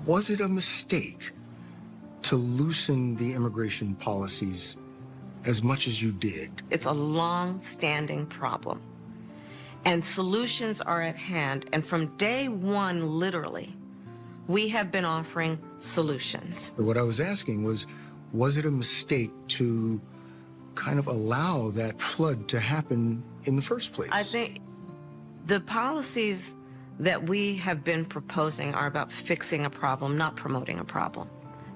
Was it a mistake to loosen the immigration policies as much as you did? It's a long-standing problem, and solutions are at hand. And from day one, literally, we have been offering solutions. What I was asking was it a mistake to kind of allow that flood to happen in the first place? I think the policies that we have been proposing are about fixing a problem, not promoting a problem.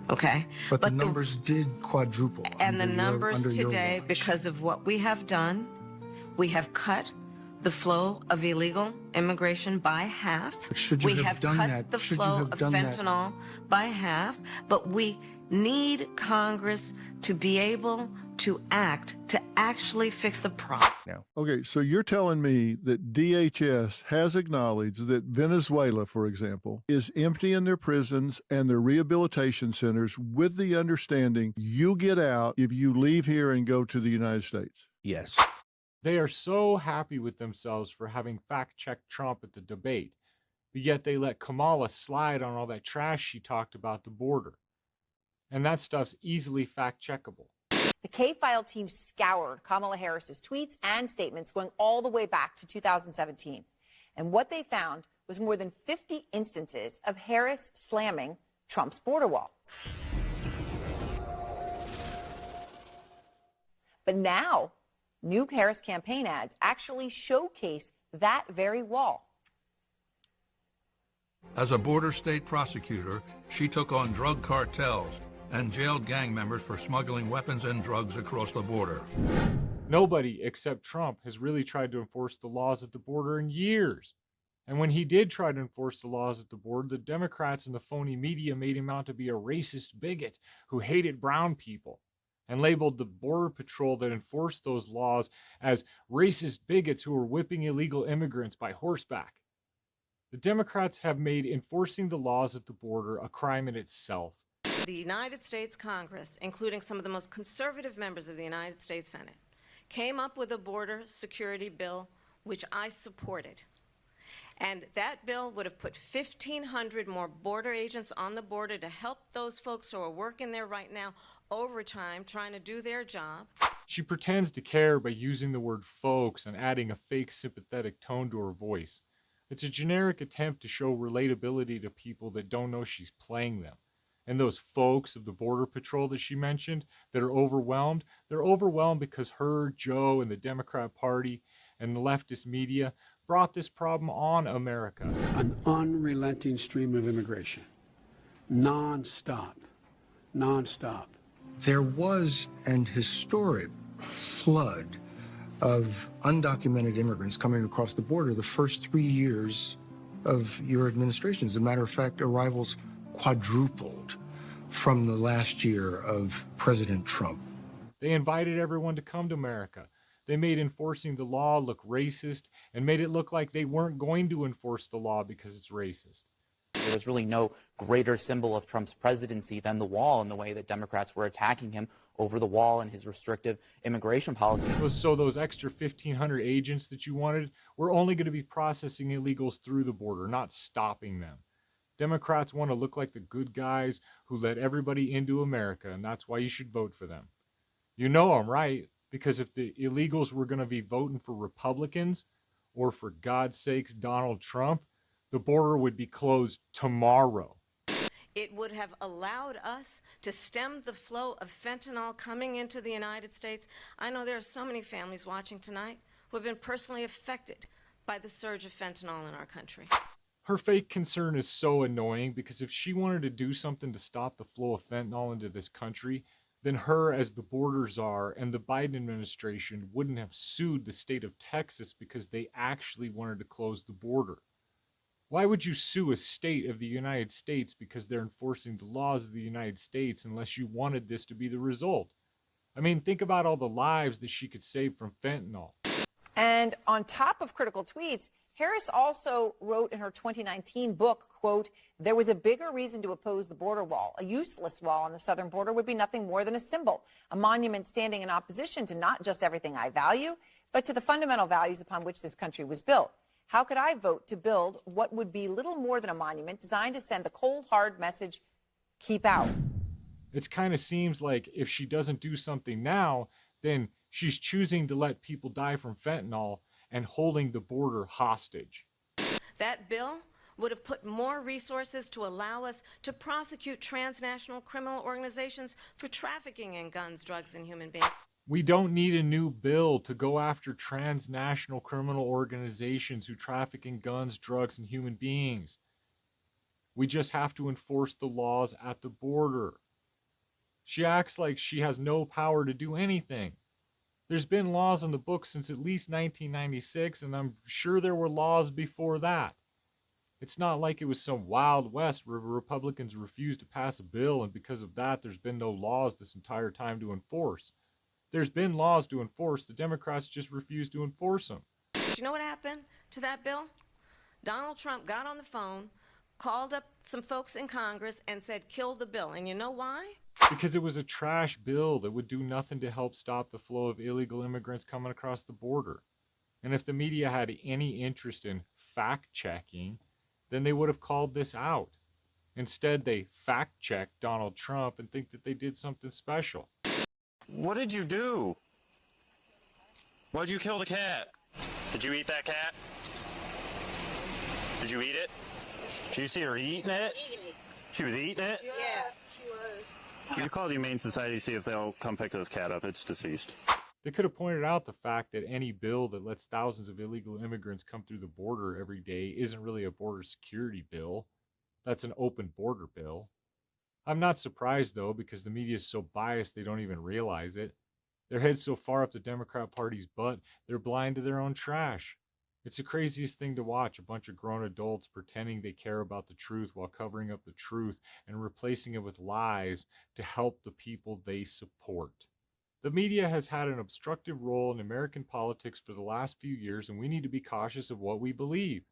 Okay? But the numbers did quadruple. And the numbers today, because of what we have done, we have cut the flow of illegal immigration by half. We have cut the flow of fentanyl by half, but we need Congress to be able to act to actually fix the problem. Okay, so you're telling me that DHS has acknowledged that Venezuela, for example, is emptying their prisons and their rehabilitation centers with the understanding you get out if you leave here and go to the United States? Yes. They are so happy with themselves for having fact-checked Trump at the debate, but yet they let Kamala slide on all that trash she talked about the border. And that stuff's easily fact-checkable. The K-File team scoured Kamala Harris's tweets and statements going all the way back to 2017. And what they found was more than 50 instances of Harris slamming Trump's border wall. But now, new Harris campaign ads actually showcase that very wall. As a border state prosecutor, she took on drug cartels and jailed gang members for smuggling weapons and drugs across the border. Nobody except Trump has really tried to enforce the laws at the border in years. And when he did try to enforce the laws at the border, the Democrats and the phony media made him out to be a racist bigot who hated brown people and labeled the Border Patrol that enforced those laws as racist bigots who were whipping illegal immigrants by horseback. The Democrats have made enforcing the laws at the border a crime in itself. The United States Congress, including some of the most conservative members of the United States Senate, came up with a border security bill, which I supported. And that bill would have put 1,500 more border agents on the border to help those folks who are working there right now overtime, trying to do their job. She pretends to care by using the word folks and adding a fake sympathetic tone to her voice. It's a generic attempt to show relatability to people that don't know she's playing them. And those folks of the Border Patrol that she mentioned that are overwhelmed, they're overwhelmed because her, Joe, and the Democrat Party and the leftist media brought this problem on America. An unrelenting stream of immigration. Non-stop. Non-stop. There was an historic flood of undocumented immigrants coming across the border the first 3 years of your administration. As a matter of fact, arrivals quadrupled from the last year of President Trump. They invited everyone to come to America. They made enforcing the law look racist and made it look like they weren't going to enforce the law because it's racist. There was really no greater symbol of Trump's presidency than the wall and the way that Democrats were attacking him over the wall and his restrictive immigration policies. So those extra 1,500 agents that you wanted were only going to be processing illegals through the border, not stopping them. Democrats want to look like the good guys who let everybody into America, and that's why you should vote for them. You know I'm right, because if the illegals were going to be voting for Republicans, or for God's sakes, Donald Trump, the border would be closed tomorrow. It would have allowed us to stem the flow of fentanyl coming into the United States. I know there are so many families watching tonight who have been personally affected by the surge of fentanyl in our country. Her fake concern is so annoying because if she wanted to do something to stop the flow of fentanyl into this country, then her as the border czar and the Biden administration wouldn't have sued the state of Texas because they actually wanted to close the border. Why would you sue a state of the United States because they're enforcing the laws of the United States unless you wanted this to be the result? I mean, think about all the lives that she could save from fentanyl. And on top of critical tweets, Harris also wrote in her 2019 book, quote, "There was a bigger reason to oppose the border wall. A useless wall on the southern border would be nothing more than a symbol, a monument standing in opposition to not just everything I value, but to the fundamental values upon which this country was built. How could I vote to build what would be little more than a monument designed to send the cold, hard message, keep out? It kind of seems like if she doesn't do something now, then she's choosing to let people die from fentanyl and holding the border hostage. That bill would have put more resources to allow us to prosecute transnational criminal organizations for trafficking in guns, drugs, and human beings. We don't need a new bill to go after transnational criminal organizations who traffic in guns, drugs, and human beings. We just have to enforce the laws at the border. She acts like she has no power to do anything. There's been laws on the books since at least 1996, and I'm sure there were laws before that. It's not like it was some Wild West where Republicans refused to pass a bill, and because of that, there's been no laws this entire time to enforce. There's been laws to enforce. The Democrats just refused to enforce them. Do you know what happened to that bill? Donald Trump got on the phone, called up some folks in Congress, and said, kill the bill. And you know why? Because it was a trash bill that would do nothing to help stop the flow of illegal immigrants coming across the border. And if the media had any interest in fact-checking, then they would have called this out. Instead, they fact-check Donald Trump and think that they did something special. What did you do? Why'd you kill the cat? Did you eat that cat? Did you eat it? Did you see her eating it? She was eating it? Yeah, she was. You call the Humane Society to see if they'll come pick this cat up. It's deceased. They could have pointed out the fact that any bill that lets thousands of illegal immigrants come through the border every day isn't really a border security bill. That's an open border bill. I'm not surprised, though, because the media is so biased they don't even realize it. Their head's so far up the Democrat Party's butt, they're blind to their own trash. It's the craziest thing to watch, a bunch of grown adults pretending they care about the truth while covering up the truth and replacing it with lies to help the people they support. The media has had an obstructive role in American politics for the last few years, and we need to be cautious of what we believe.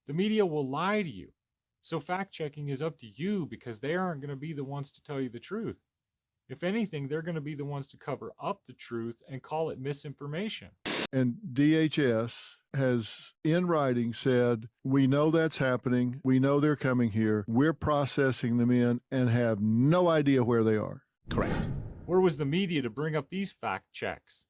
The media will lie to you. So fact-checking is up to you because they aren't going to be the ones to tell you the truth. If anything, they're going to be the ones to cover up the truth and call it misinformation. And DHS has in writing said, we know that's happening. We know they're coming here. We're processing them in and have no idea where they are. Correct. Where was the media to bring up these fact checks?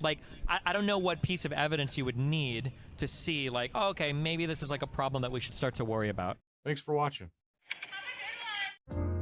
Like, I don't know what piece of evidence you would need to see, like, oh, okay, maybe this is like a problem that we should start to worry about. Thanks for watching. Have a good one.